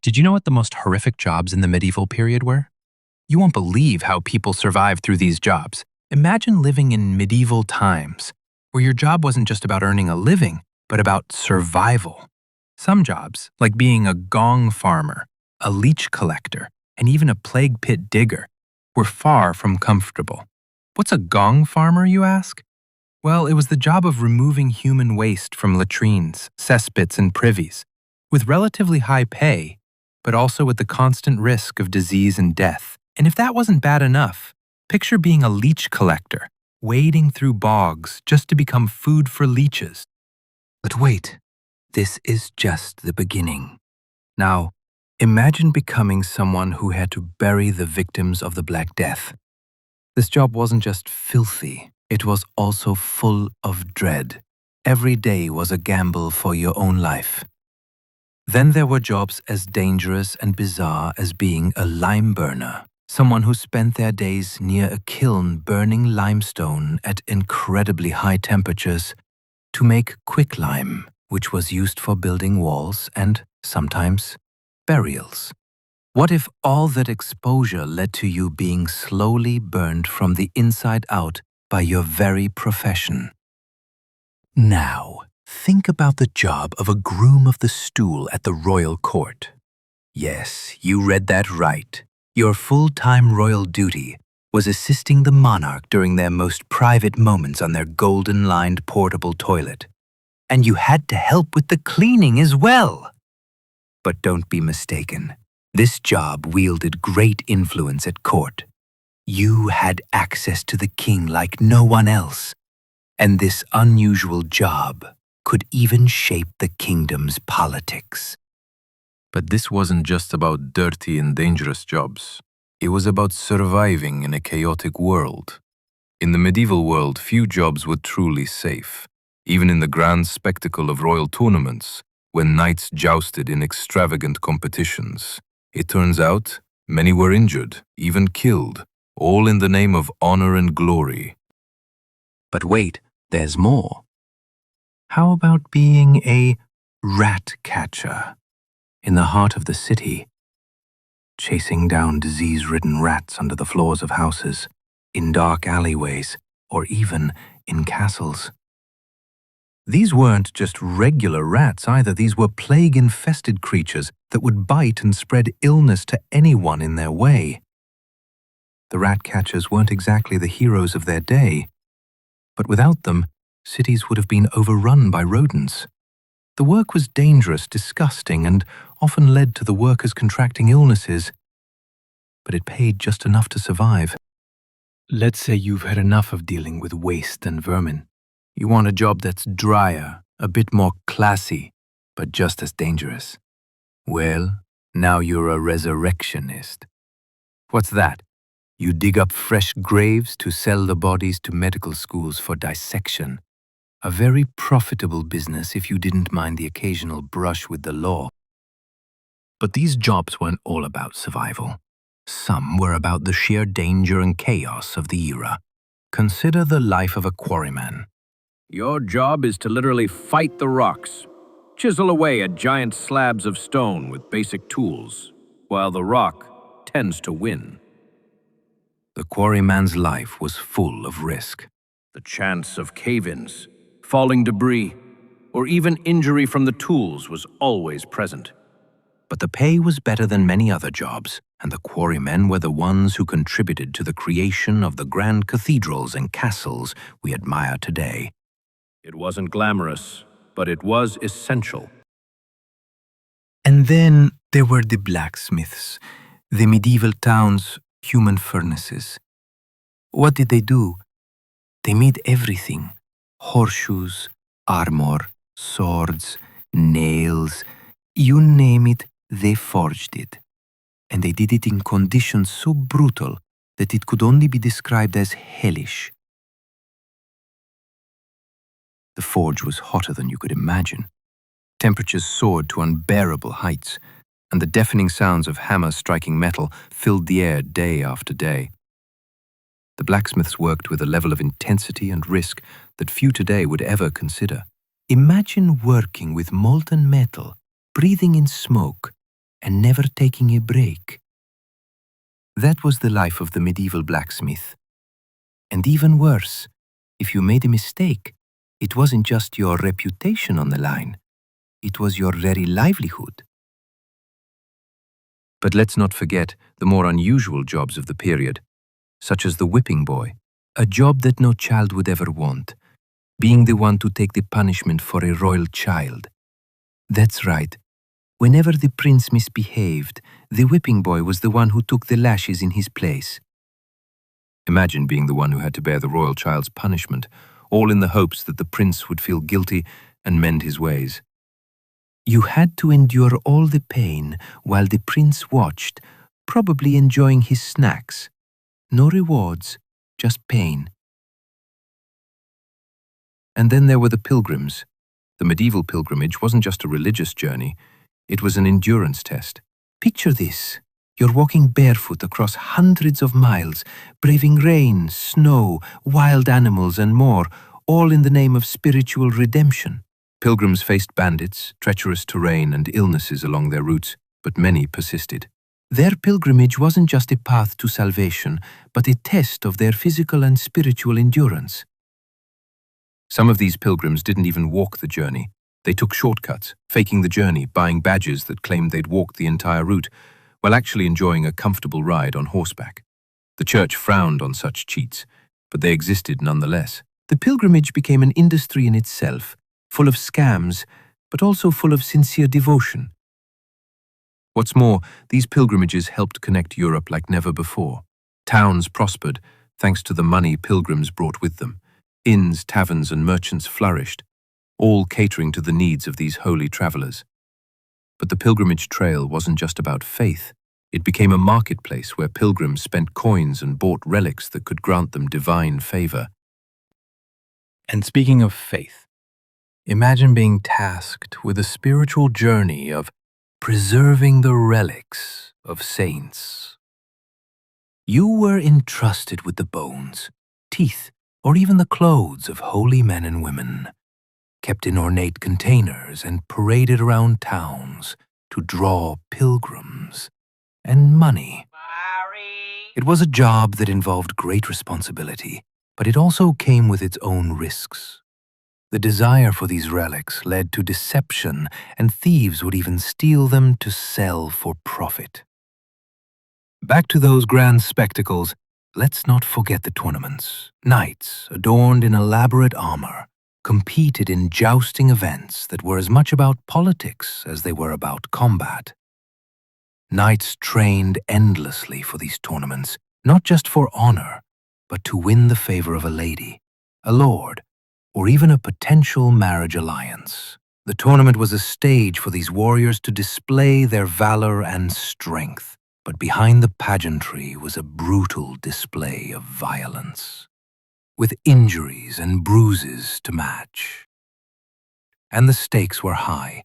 Did you know what the most horrific jobs in the medieval period were? You won't believe how people survived through these jobs. Imagine living in medieval times, where your job wasn't just about earning a living, but about survival. Some jobs, like being a gong farmer, a leech collector, and even a plague pit digger, were far from comfortable. What's a gong farmer, you ask? Well, it was the job of removing human waste from latrines, cesspits, and privies, with relatively high pay, but also with the constant risk of disease and death. And if that wasn't bad enough, picture being a leech collector, wading through bogs just to become food for leeches. But wait, this is just the beginning. Now, imagine becoming someone who had to bury the victims of the Black Death. This job wasn't just filthy, it was also full of dread. Every day was a gamble for your own life. Then there were jobs as dangerous and bizarre as being a lime burner, someone who spent their days near a kiln burning limestone at incredibly high temperatures to make quicklime, which was used for building walls and, sometimes, burials. What if all that exposure led to you being slowly burned from the inside out by your very profession? Now, think about the job of a groom of the stool at the royal court. Yes, you read that right. Your full-time royal duty was assisting the monarch during their most private moments on their golden-lined portable toilet. And you had to help with the cleaning as well. But don't be mistaken. This job wielded great influence at court. You had access to the king like no one else. And this unusual job could even shape the kingdom's politics. But this wasn't just about dirty and dangerous jobs. It was about surviving in a chaotic world. In the medieval world, few jobs were truly safe. Even in the grand spectacle of royal tournaments, when knights jousted in extravagant competitions, it turns out many were injured, even killed, all in the name of honor and glory. But wait, there's more. How about being a rat catcher in the heart of the city, chasing down disease-ridden rats under the floors of houses, in dark alleyways, or even in castles? These weren't just regular rats either. These were plague-infested creatures that would bite and spread illness to anyone in their way. The rat catchers weren't exactly the heroes of their day, but without them, cities would have been overrun by rodents. The work was dangerous, disgusting, and often led to the workers contracting illnesses, but it paid just enough to survive. Let's say you've had enough of dealing with waste and vermin. You want a job that's drier, a bit more classy, but just as dangerous. Well, now you're a resurrectionist. What's that? You dig up fresh graves to sell the bodies to medical schools for dissection. A very profitable business if you didn't mind the occasional brush with the law. But these jobs weren't all about survival. Some were about the sheer danger and chaos of the era. Consider the life of a quarryman. Your job is to literally fight the rocks. Chisel away at giant slabs of stone with basic tools, while the rock tends to win. The quarryman's life was full of risk. The chance of cave-ins, falling debris, or even injury from the tools was always present. But the pay was better than many other jobs, and the quarrymen were the ones who contributed to the creation of the grand cathedrals and castles we admire today. It wasn't glamorous, but it was essential. And then there were the blacksmiths, the medieval town's human furnaces. What did they do? They made everything: horseshoes, armor, swords, nails, you name it, they forged it. And they did it in conditions so brutal that it could only be described as hellish. The forge was hotter than you could imagine. Temperatures soared to unbearable heights, and the deafening sounds of hammers striking metal filled the air day after day. The blacksmiths worked with a level of intensity and risk that few today would ever consider. Imagine working with molten metal, breathing in smoke, and never taking a break. That was the life of the medieval blacksmith. And even worse, if you made a mistake, it wasn't just your reputation on the line, it was your very livelihood. But let's not forget the more unusual jobs of the period, such as the whipping boy, a job that no child would ever want, being the one to take the punishment for a royal child. That's right. Whenever the prince misbehaved, the whipping boy was the one who took the lashes in his place. Imagine being the one who had to bear the royal child's punishment, all in the hopes that the prince would feel guilty and mend his ways. You had to endure all the pain while the prince watched, probably enjoying his snacks. No rewards, just pain. And then there were the pilgrims. The medieval pilgrimage wasn't just a religious journey, it was an endurance test. Picture this. You're walking barefoot across hundreds of miles, braving rain, snow, wild animals and more, all in the name of spiritual redemption. Pilgrims faced bandits, treacherous terrain and illnesses along their routes, but many persisted. Their pilgrimage wasn't just a path to salvation, but a test of their physical and spiritual endurance. Some of these pilgrims didn't even walk the journey. They took shortcuts, faking the journey, buying badges that claimed they'd walked the entire route, while actually enjoying a comfortable ride on horseback. The church frowned on such cheats, but they existed nonetheless. The pilgrimage became an industry in itself, full of scams, but also full of sincere devotion. What's more, these pilgrimages helped connect Europe like never before. Towns prospered, thanks to the money pilgrims brought with them. Inns, taverns, and merchants flourished, all catering to the needs of these holy travelers. But the pilgrimage trail wasn't just about faith. It became a marketplace where pilgrims spent coins and bought relics that could grant them divine favor. And speaking of faith, imagine being tasked with a spiritual journey of preserving the relics of saints. You were entrusted with the bones, teeth, or even the clothes of holy men and women, kept in ornate containers and paraded around towns to draw pilgrims and money. It was a job that involved great responsibility, but it also came with its own risks. The desire for these relics led to deception, and thieves would even steal them to sell for profit. Back to those grand spectacles, let's not forget the tournaments. Knights, adorned in elaborate armor, competed in jousting events that were as much about politics as they were about combat. Knights trained endlessly for these tournaments, not just for honor, but to win the favor of a lady, a lord, or even a potential marriage alliance. The tournament was a stage for these warriors to display their valor and strength, but behind the pageantry was a brutal display of violence, with injuries and bruises to match. And the stakes were high.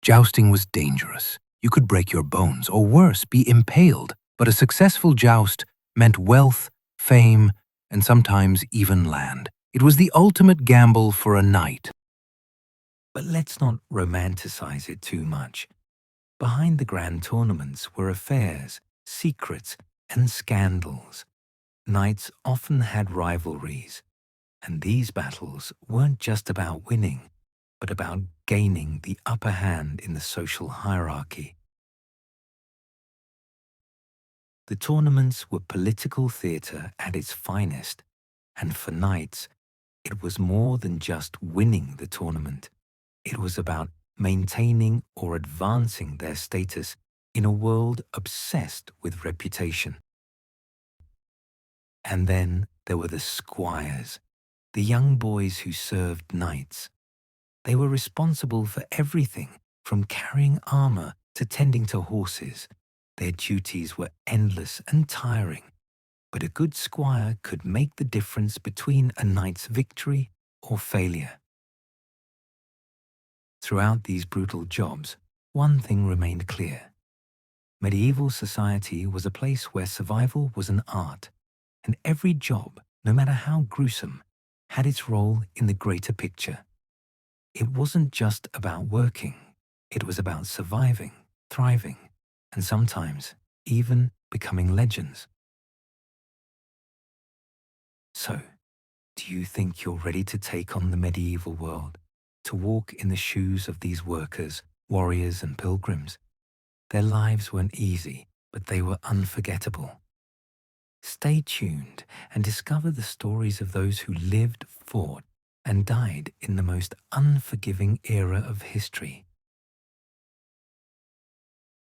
Jousting was dangerous. You could break your bones, or worse, be impaled. But a successful joust meant wealth, fame, and sometimes even land. It was the ultimate gamble for a knight. But let's not romanticize it too much. Behind the grand tournaments were affairs, secrets, and scandals. Knights often had rivalries, and these battles weren't just about winning, but about gaining the upper hand in the social hierarchy. The tournaments were political theatre at its finest, and for knights, it was more than just winning the tournament. It was about maintaining or advancing their status in a world obsessed with reputation. And then there were the squires, the young boys who served knights. They were responsible for everything, from carrying armor to tending to horses. Their duties were endless and tiring, but a good squire could make the difference between a knight's victory or failure. Throughout these brutal jobs, one thing remained clear. Medieval society was a place where survival was an art, and every job, no matter how gruesome, had its role in the greater picture. It wasn't just about working, it was about surviving, thriving, and sometimes even becoming legends. So, do you think you're ready to take on the medieval world, to walk in the shoes of these workers, warriors, and pilgrims? Their lives weren't easy, but they were unforgettable. Stay tuned and discover the stories of those who lived, fought, and died in the most unforgiving era of history.